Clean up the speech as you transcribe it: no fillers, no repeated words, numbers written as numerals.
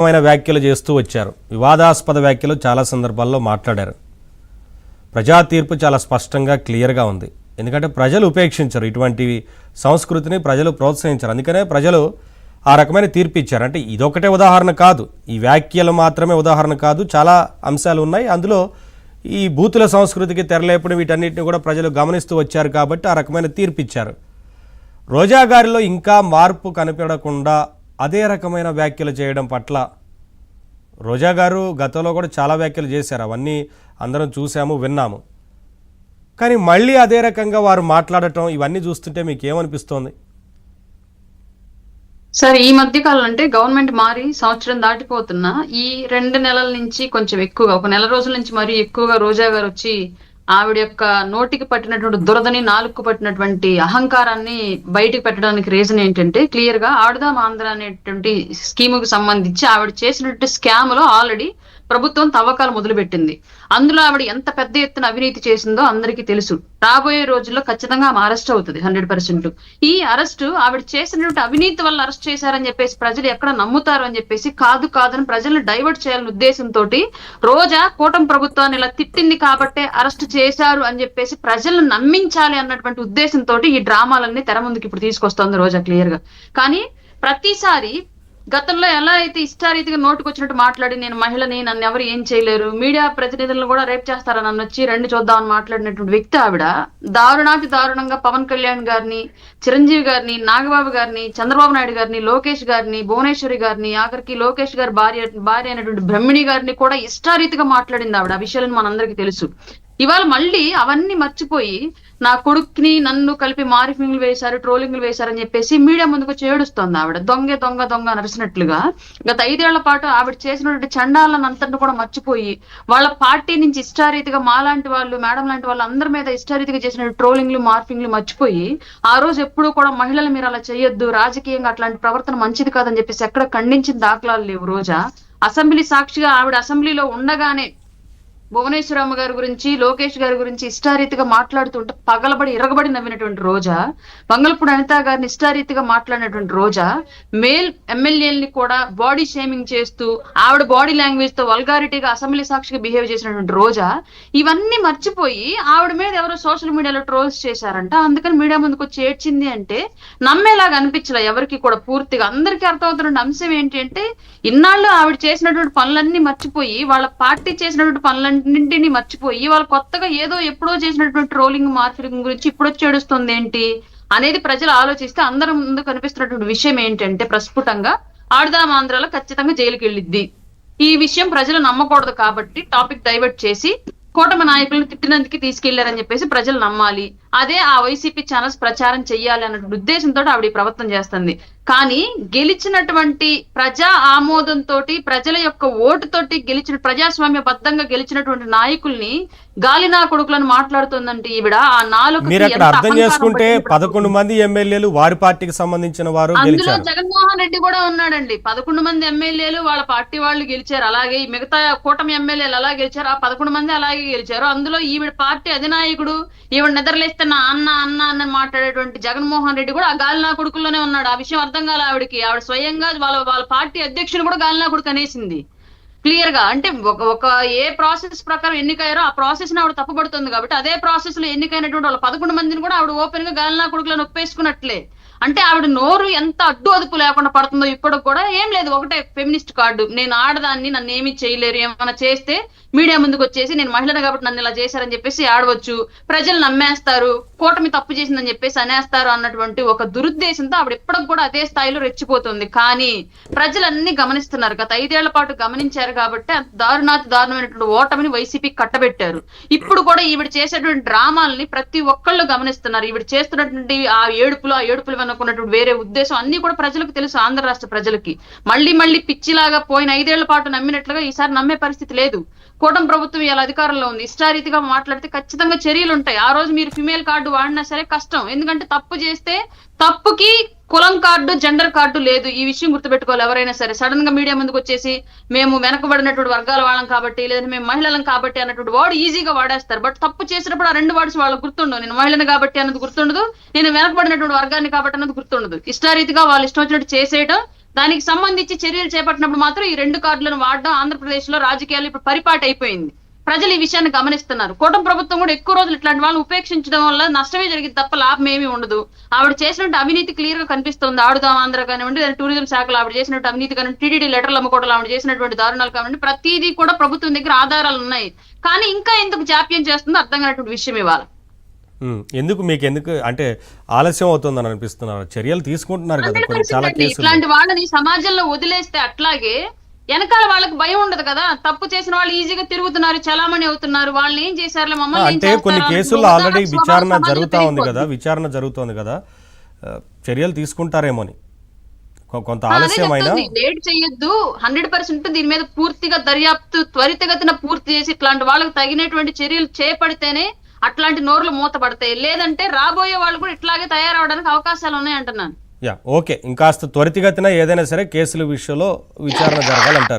వ్యాఖ్యలు చేస్తూ వచ్చారు. వివాదాస్పద వ్యాఖ్యలు చాలా సందర్భాల్లో మాట్లాడారు. ప్రజా తీర్పు చాలా స్పష్టంగా క్లియర్గా ఉంది. ఎందుకంటే ప్రజలు ఉపేక్షించరు, ఇటువంటి సంస్కృతిని ప్రజలు ప్రోత్సహించరు. అందుకనే ప్రజలు ఆ రకమైన తీర్పు ఇచ్చారు. అంటే ఇదొకటే ఉదాహరణ కాదు, ఈ వ్యాఖ్యలు మాత్రమే ఉదాహరణ కాదు, చాలా అంశాలు ఉన్నాయి. అందులో ఈ బూతుల సంస్కృతికి తెరలేపడం వీటన్నిటిని కూడా ప్రజలు గమనిస్తూ వచ్చారు కాబట్టి ఆ రకమైన తీర్పు ఇచ్చారు. రోజా గారిలో ఇంకా మార్పు కనిపించకుండా అదే రకమైన వ్యాఖ్యలు చేయడం పట్ల రోజా గారు గతంలో కూడా చాలా వ్యాఖ్యలు చేశారు, అవన్నీ అందరం చూసాము, విన్నాము. కానీ మళ్ళీ అదే రకంగా వారు మాట్లాడటం ఇవన్నీ చూస్తుంటే మీకు ఏమనిపిస్తోంది? సార్, ఈ మధ్య కాలం అంటే గవర్నమెంట్ మారి సంవత్సరం దాటిపోతున్నా ఈ 2 నెలల నుంచి కొంచెం ఎక్కువగా, ఒక నెల రోజుల నుంచి మరీ ఎక్కువగా రోజా గారు వచ్చి ఆవిడ యొక్క నోటికి పట్టినటువంటి దురదని, నాలుగుకు పట్టినటువంటి అహంకారాన్ని బయటకు పెట్టడానికి రీజన్ ఏంటంటే, క్లియర్ గా ఆడుదాం ఆంధ్ర అనేటువంటి స్కీముకు సంబంధించి ఆవిడ చేసినటువంటి స్కామ్ లో ఆల్రెడీ ప్రభుత్వం తవ్వకాలు మొదలుపెట్టింది. అందులో ఆవిడ ఎంత పెద్ద ఎత్తున అవినీతి చేసిందో అందరికీ తెలుసు. రాబోయే రోజుల్లో ఖచ్చితంగా ఆమె అరెస్ట్ అవుతుంది 100%. ఈ అరెస్టు ఆవిడ చేసినటువంటి అవినీతి వల్ల అరెస్ట్ చేశారని చెప్పేసి ప్రజలు ఎక్కడ నమ్ముతారు అని చెప్పేసి కాదని ప్రజలను డైవర్ట్ చేయాలనే ఉద్దేశంతో రోజా కూటమి ప్రభుత్వాన్ని ఇలా తిట్టింది కాబట్టే అరెస్ట్ చేశారు అని చెప్పేసి ప్రజలను నమ్మించాలి అన్నటువంటి ఉద్దేశంతో ఈ డ్రామాలన్నీ తెర ముందుకు ఇప్పుడు తీసుకొస్తోంది రోజా క్లియర్ గా. కానీ ప్రతిసారి గతంలో ఎలా అయితే ఇష్టారీతిగా నోటుకొచ్చినట్టు మాట్లాడి, నేను మహిళని, నన్ను ఎవరు ఏం చేయలేరు, మీడియా ప్రతినిధులను కూడా రేప్ చేస్తారని నన్ను వచ్చి రండి చూద్దామని మాట్లాడినటువంటి వ్యక్తి ఆవిడ దారుణాతి దారుణంగా పవన్ కళ్యాణ్ గారిని, చిరంజీవి గారిని, నాగబాబు గారిని, చంద్రబాబు నాయుడు గారిని, లోకేష్ గారిని, భువనేశ్వరి గారిని, ఆఖరికి లోకేష్ గారి భార్య అయినటువంటి బ్రహ్మిణి గారిని కూడా ఇష్టారీతిగా మాట్లాడింది ఆవిడ. ఆ విషయాలను మనందరికీ తెలుసు. ఇవాళ మళ్ళీ అవన్నీ మర్చిపోయి నా కొడుకుని నన్ను కలిపి మారిఫింగ్లు వేశారు, ట్రోలింగ్లు వేశారని చెప్పేసి మీడియా ముందుకు చేడుస్తోంది ఆవిడ. దొంగ దొంగ దొంగ నరిసినట్లుగా గత 5 ఏళ్ల పాటు ఆవిడ చేసినటువంటి చండాలను అంతటిని కూడా మర్చిపోయి వాళ్ళ పార్టీ నుంచి ఇష్టారీతిగా మాలాంటి వాళ్ళు, మేడం లాంటి వాళ్ళు అందరి మీద ఇష్టారీతిగా చేసిన ట్రోలింగ్లు, మార్ఫింగ్లు మర్చిపోయి ఆ రోజు ఎప్పుడూ కూడా మహిళలు మీరు అలా చేయొద్దు, రాజకీయంగా అట్లాంటి ప్రవర్తన మంచిది కాదని చెప్పేసి ఎక్కడ ఖండించిన దాఖలాలు లేవు. రోజా అసెంబ్లీ సాక్షిగా ఆవిడ అసెంబ్లీలో ఉండగానే భువనేశ్వరమ్మ గారి గురించి, లోకేష్ గారి గురించి ఇష్టారీతిగా మాట్లాడుతుంటే పగలబడి ఇరగబడి నవ్వినటువంటి రోజా, మంగళపూడి అనిత గారిని ఇష్టారీతిగా మాట్లాడినటువంటి రోజా, మేల్ ఎమ్మెల్యేలని కూడా బాడీ షేమింగ్ చేస్తూ ఆవిడ బాడీ లాంగ్వేజ్ తో వల్గారిటీగా అసెంబ్లీ సాక్షిగా బిహేవ్ చేసినటువంటి రోజా, ఇవన్నీ మర్చిపోయి ఆవిడ మీద ఎవరో సోషల్ మీడియాలో ట్రోల్స్ చేశారంట. అందుకని మీడియా ముందుకు వచ్చి ఏడ్చింది అంటే నమ్మేలాగా అనిపించలే ఎవరికి కూడా. పూర్తిగా అందరికీ అర్థమవుతున్న అంశం ఏంటి అంటే, ఇన్నాళ్ళు ఆవిడ చేసినటువంటి పనులన్నీ మర్చిపోయి, వాళ్ళ పార్టీ చేసినటువంటి పనులన్నింటినీ మర్చిపోయి వాళ్ళు కొత్తగా ఏదో ఎప్పుడో చేసినటువంటి ట్రోలింగ్, మార్ఫింగ్ గురించి ఇప్పుడు వచ్చి ఏడుస్తుంది ఏంటి అనేది ప్రజలు ఆలోచిస్తే అందరి ముందు కనిపిస్తున్నటువంటి విషయం ఏంటంటే, ప్రస్ఫుటంగా ఆడుదాం ఆంధ్రాలో ఖచ్చితంగా జైలుకి వెళ్ళిద్ది. ఈ విషయం ప్రజలు నమ్మకూడదు కాబట్టి టాపిక్ డైవర్ట్ చేసి కూటమి నాయకులను తిట్టినందుకు తీసుకెళ్లారని చెప్పేసి ప్రజలు నమ్మాలి, అదే ఆ వైసీపీ ఛానల్స్ ప్రచారం చెయ్యాలి అన్న ఉద్దేశంతో ఆవిడ ఈ ప్రవర్తన చేస్తుంది. కానీ గెలిచినటువంటి ప్రజా ఆమోదంతో, ప్రజల యొక్క ఓటుతోటి గెలిచిన, ప్రజాస్వామ్యబద్ధంగా గెలిచినటువంటి నాయకుల్ని గాలినా కొడుకులను మాట్లాడుతుందంటే ఈవిడ ఆ నాలుగు. మీరు అక్కడ అర్థం చేసుకుంటే 11 మంది ఎమ్మెల్యేలు వారి పార్టీకి సంబంధించిన వారు అందులో జగన్మోహన్ రెడ్డి కూడా ఉన్నాడండి. 11 మంది ఎమ్మెల్యేలు వాళ్ళ పార్టీ వాళ్ళు గెలిచారు. అలాగే మిగతా కూటమి ఎమ్మెల్యేలు అలా గెలిచారు, ఆ 11 మంది అలాగే గెలిచారు. అందులో ఈవిడ పార్టీ అధినాయకుడు, ఈవిడ నిద్రలేస్తే నా అన్న అన్న అన్న మాట్లాడేటువంటి జగన్మోహన్ రెడ్డి కూడా ఆ గాలినా కొడుకుల్లోనే ఉన్నాడు. ఆ విషయం అర్థం కాలే ఆవిడకి. ఆవిడ స్వయంగా వాళ్ళ పార్టీ అధ్యక్షుడు కూడా గాలినా కొడుకు అనేసింది క్లియర్ గా. అంటే ఒక ఏ ప్రాసెస్ ప్రకారం ఎన్నికయ్యారో ఆ ప్రాసెస్ ని ఆవిడ తప్పుపడుతుంది కాబట్టి అదే ప్రాసెస్ లో ఎన్నికైనటువంటి వాళ్ళ 11 మందిని కూడా ఆవిడ ఓపెన్ గా గాలినా కొడుకులను ఒప్పేసుకున్నట్లే. అంటే ఆవిడ నోరు ఎంత అడ్డు అదుపు లేకుండా పడుతుందో ఇప్పటికి కూడా. ఏం లేదు, ఒకటే ఫెమినిస్ట్ కార్డు, నేను ఆడదాన్ని, నన్ను ఏమీ చేయలేరు, ఏమైనా చేస్తే మీడియా ముందుకు వచ్చేసి నేను మహిళను కాబట్టి నన్ను ఇలా చేశారని చెప్పేసి ఆడవచ్చు, ప్రజలు నమ్మేస్తారు, కూటమి తప్పు చేసిందని చెప్పేసి అనేస్తారు అన్నటువంటి ఒక దురుద్దేశంతో ఆవిడ ఇప్పటికి కూడా అదే స్థాయిలో రెచ్చిపోతుంది. కానీ ప్రజలన్నీ గమనిస్తున్నారు, గత 5 ఏళ్ల పాటు గమనించారు కాబట్టి దారుణమైనటువంటి ఓటమిని వైసీపీ కట్టబెట్టారు. ఇప్పుడు కూడా ఈవిడ చేసేటువంటి డ్రామాలని ప్రతి ఒక్కళ్ళు గమనిస్తున్నారు. ఈవిడ చేస్తున్నటువంటి ఆ ఏడుపులు అనుకున్నటువంటి వేరే ఉద్దేశం అన్ని కూడా ప్రజలకు తెలుసు. ఆంధ్ర రాష్ట్ర ప్రజలకి మళ్ళీ పిచ్చిలాగా పోయిన 5 ఏళ్ల పాటు నమ్మినట్లుగా ఈసారి నమ్మే పరిస్థితి లేదు. కూటమి ప్రభుత్వం ఇలా అధికారంలో ఉంది. ఇష్టారీతిగా మాట్లాడితే ఖచ్చితంగా చర్యలు ఉంటాయి. ఆ రోజు మీరు ఫిమేల్ కార్డు వాడినా సరే కష్టం, ఎందుకంటే తప్పు చేస్తే తప్పుకి కులం కార్డు, జెండర్ కార్డు లేదు. ఈ విషయం గుర్తుపెట్టుకోవాలి ఎవరైనా సరే. సడన్ గా మీడియా ముందుకు వచ్చేసి మేము వెనకబడినటువంటి వర్గాల వాళ్ళం కాబట్టి, లేదంటే మేము మహిళలం కాబట్టి అన్నటువంటి వాడు ఈజీగా వాడేస్తారు. బట్ తప్పు చేసినప్పుడు ఆ 2 వర్డ్స్ వాళ్ళకి గుర్తుండవు. నేను మహిళను కాబట్టి అన్నది గుర్తుండదు, నేను వెనకబడినటువంటి వర్గాన్ని కాబట్టి అన్నది గుర్తుండదు. ఇష్టారీతిగా వాళ్ళు ఇష్టం వచ్చినట్టు చేసేయడం, దానికి సంబంధించి చర్యలు చేపట్టినప్పుడు మాత్రం ఈ 2 కార్డులను వాడడం ఆంధ్రప్రదేశ్ లో రాజకీయాలు ఇప్పుడు పరిపాటి అయిపోయింది. ప్రజలు ఈ విషయాన్ని గమనిస్తున్నారు. కూటమి ప్రభుత్వం కూడా ఎక్కువ రోజులు ఇట్లాంటి వాళ్ళని ఉపేక్షించడం వల్ల నష్టమే జరిగింది తప్ప లాభం ఏమీ ఉండదు. ఆవిడ చేసినట్టు అవినీతి క్లియర్ గా కనిపిస్తుంది. ఆడుదాం ఆంధ్ర కానివ్వండి, టూరిజం శాఖలో ఆవిడ చేసినట్టు అవినీతి కానివ్వండి, టీటీడీ లెటర్లు అమ్ముకోవడం ఆవిడ చేసినటువంటి దారుణాలు కానివ్వండి, ప్రతిదీ కూడా ప్రభుత్వం దగ్గర ఆధారాలు ఉన్నాయి. కానీ ఇంకా ఎందుకు జాప్యం చేస్తుందో అర్థం కానటువంటి విషయం ఇవాళ. ఎందుకు అంటే ఆలస్యం అవుతుందని అనిపిస్తున్నారు? చర్యలు తీసుకుంటున్నారు కదా కొన్ని చాలా కేసులు. ఇట్లాంటి వాళ్ళని సమాజంలో వదిలేస్తే అట్లాగే వెనకాల వాళ్ళకి భయం ఉండదు కదా. తప్పు చేసిన వాళ్ళు ఈజీగా తిరుగుతున్నారు, చలామణి అవుతున్నారు. వాళ్ళని ఏం చేశారు మమ్మల్ని అంటే కొన్ని కేసుల్లో ఆల్రెడీ విచారణ జరుగుతోంది కదా, చర్యలు తీసుకుంటారేమోని కొంత ఆలస్యం అయినా. లేట్ చేయొద్దు, 100% దీని మీద పూర్తిగా దర్యాప్తు త్వరితగతిన పూర్తి చేసి ఇట్లాంటి వాళ్ళకి తగినటువంటి చర్యలు చేపడితేనే అట్లాంటి నోర్లు మూతపడతాయి. లేదంటే రాబోయే వాళ్ళు కూడా ఇట్లాగే తయారవడానికి అవకాశాలు ఉన్నాయంటున్నాను. ఓకే, ఇంకాస్త త్వరితగతిన ఏదైనా సరే కేసుల విషయంలో విచారణ జరగాలంటారు.